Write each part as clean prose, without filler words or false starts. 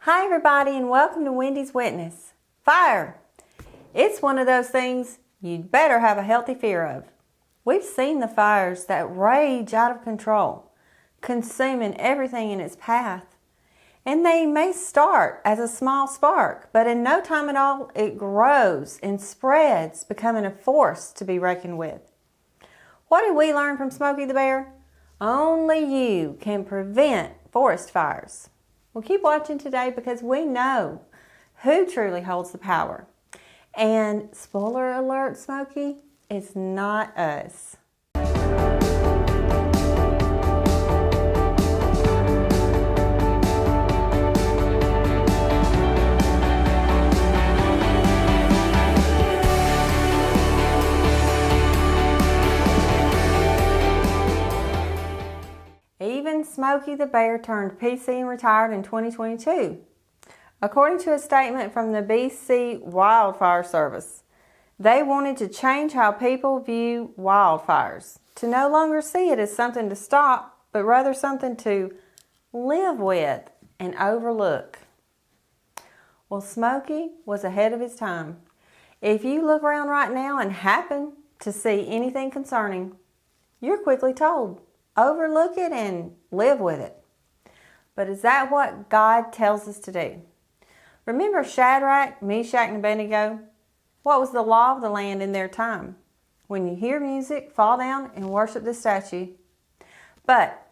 Hi everybody and welcome to Wendy's Witness. Fire! It's one of those things you'd better have a healthy fear of. We've seen the fires that rage out of control, consuming everything in its path. And they may start as a small spark, but in no time at all it grows and spreads, becoming a force to be reckoned with. What did we learn from Smokey the Bear? Only you can prevent forest fires. Well, keep watching today because we know who truly holds the power. And spoiler alert, Smokey, it's not us. Even Smokey the Bear turned PC and retired in 2022. According to a statement from the BC Wildfire Service, they wanted to change how people view wildfires, to no longer see it as something to stop, but rather something to live with and overlook. Well, Smokey was ahead of his time. If you look around right now and happen to see anything concerning, you're quickly told, overlook it and live with it. But is that what God tells us to do? Remember Shadrach, Meshach, and Abednego? What was the law of the land in their time? When you hear music, fall down and worship the statue. But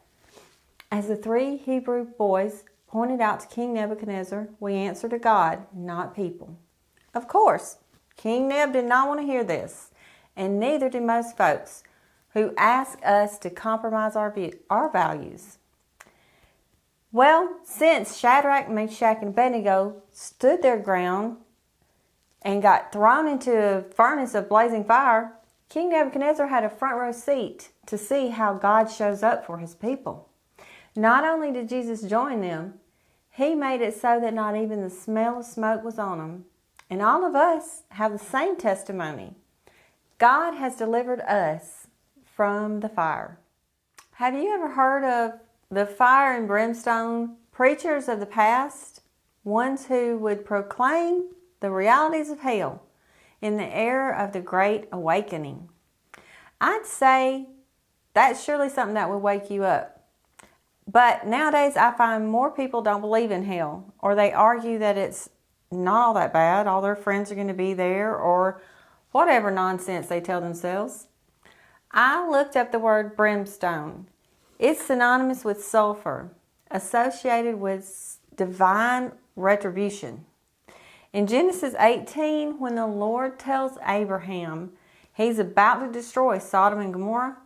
as the three Hebrew boys pointed out to King Nebuchadnezzar, we answer to God, not people. Of course, King Neb did not want to hear this, and neither did most folks who ask us to compromise our values. Well, since Shadrach, Meshach, and Abednego stood their ground and got thrown into a furnace of blazing fire, King Nebuchadnezzar had a front row seat to see how God shows up for his people. Not only did Jesus join them, he made it so that not even the smell of smoke was on them. And all of us have the same testimony. God has delivered us from the fire. Have you ever heard of the fire and brimstone preachers of the past? Ones who would proclaim the realities of hell in the era of the Great Awakening. I'd say that's surely something that would wake you up. But nowadays I find more people don't believe in hell, or they argue that it's not all that bad, all their friends are going to be there, or whatever nonsense they tell themselves. I looked up the word brimstone. It's synonymous with sulfur, associated with divine retribution. In Genesis 18, when the Lord tells Abraham he's about to destroy Sodom and Gomorrah,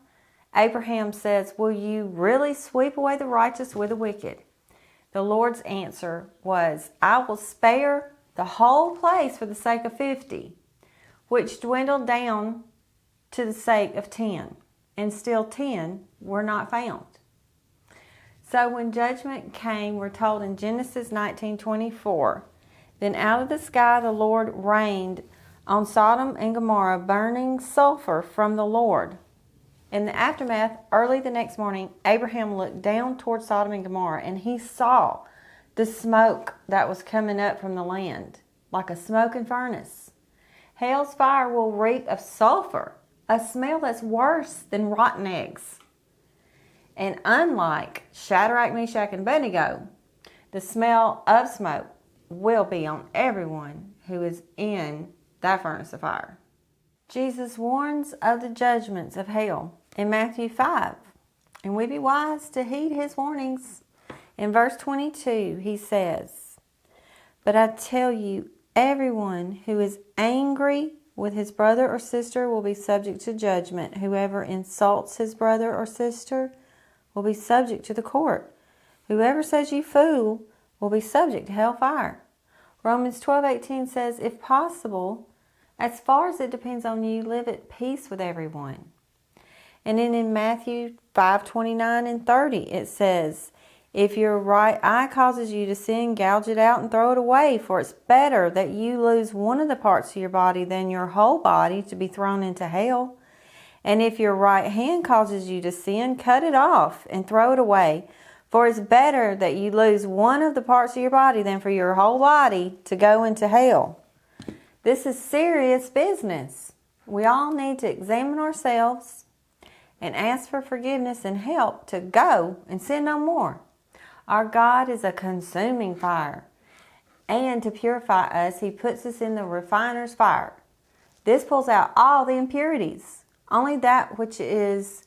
Abraham says, "Will you really sweep away the righteous with the wicked?" The Lord's answer was, "I will spare the whole place for the sake of 50, which dwindled down to the sake of 10, and still 10 were not found." So when judgment came, we're told in Genesis 19:24, "Then out of the sky the Lord rained on Sodom and Gomorrah burning sulfur from the Lord." In the aftermath, early the next morning, Abraham looked down toward Sodom and Gomorrah, and he saw the smoke that was coming up from the land, like a smoking furnace. Hell's fire will reek of sulfur, a smell that's worse than rotten eggs. And unlike Shadrach, Meshach, and Abednego, the smell of smoke will be on everyone who is in that furnace of fire. Jesus warns of the judgments of hell in Matthew 5, and we be wise to heed his warnings. In verse 22, he says, "But I tell you, everyone who is angry with his brother or sister will be subject to judgment. Whoever insults his brother or sister will be subject to the court. Whoever says you fool will be subject to hellfire." Romans 12:18 says, "If possible, as far as it depends on you, live at peace with everyone." And then in Matthew 5:29 and 30, it says, "If your right eye causes you to sin, gouge it out and throw it away, for it's better that you lose one of the parts of your body than your whole body to be thrown into hell. And if your right hand causes you to sin, cut it off and throw it away, For it's better that you lose one of the parts of your body than for your whole body to go into hell. This is serious business. We all need to examine ourselves and ask for forgiveness and help to go and sin no more. Our God is a consuming fire, and to purify us, He puts us in the refiner's fire. This pulls out all the impurities. Only that which is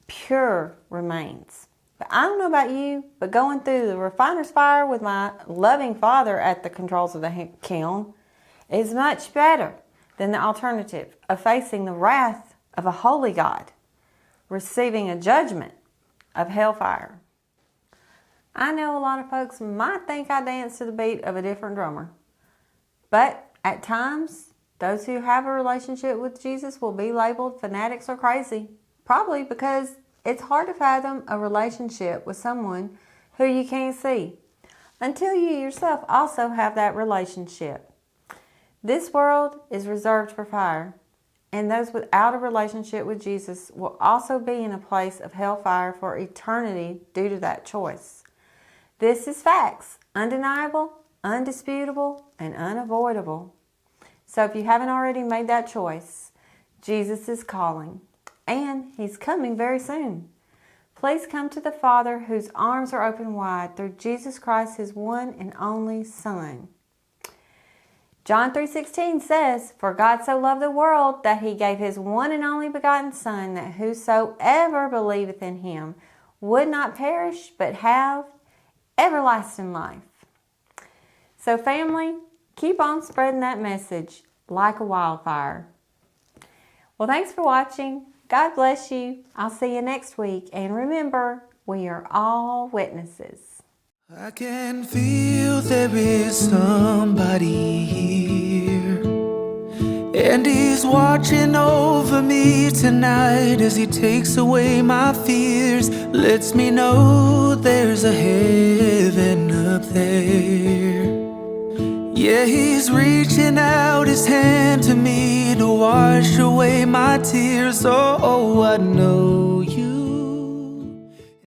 pure remains. But I don't know about you, but going through the refiner's fire with my loving Father at the controls of the kiln is much better than the alternative of facing the wrath of a holy God, receiving a judgment of hellfire. I know a lot of folks might think I dance to the beat of a different drummer, but at times, those who have a relationship with Jesus will be labeled fanatics or crazy, probably because it's hard to fathom a relationship with someone who you can't see until you yourself also have that relationship. This world is reserved for fire, and those without a relationship with Jesus will also be in a place of hellfire for eternity due to that choice. This is facts, undeniable, undisputable, and unavoidable. So if you haven't already made that choice, Jesus is calling. And He's coming very soon. Please come to the Father whose arms are open wide through Jesus Christ, His one and only Son. John 3:16 says, "For God so loved the world that He gave His one and only begotten Son, that whosoever believeth in Him would not perish, but have everlasting life." So family, keep on spreading that message like a wildfire. Well, thanks for watching. God bless you. I'll see you next week. And remember, we are all witnesses. I can feel there is somebody here, and He's watching over me tonight as He takes away my fears, lets me know there's a heaven up there. Yeah, He's reaching out His hand to me to wash away my tears. Oh, I know you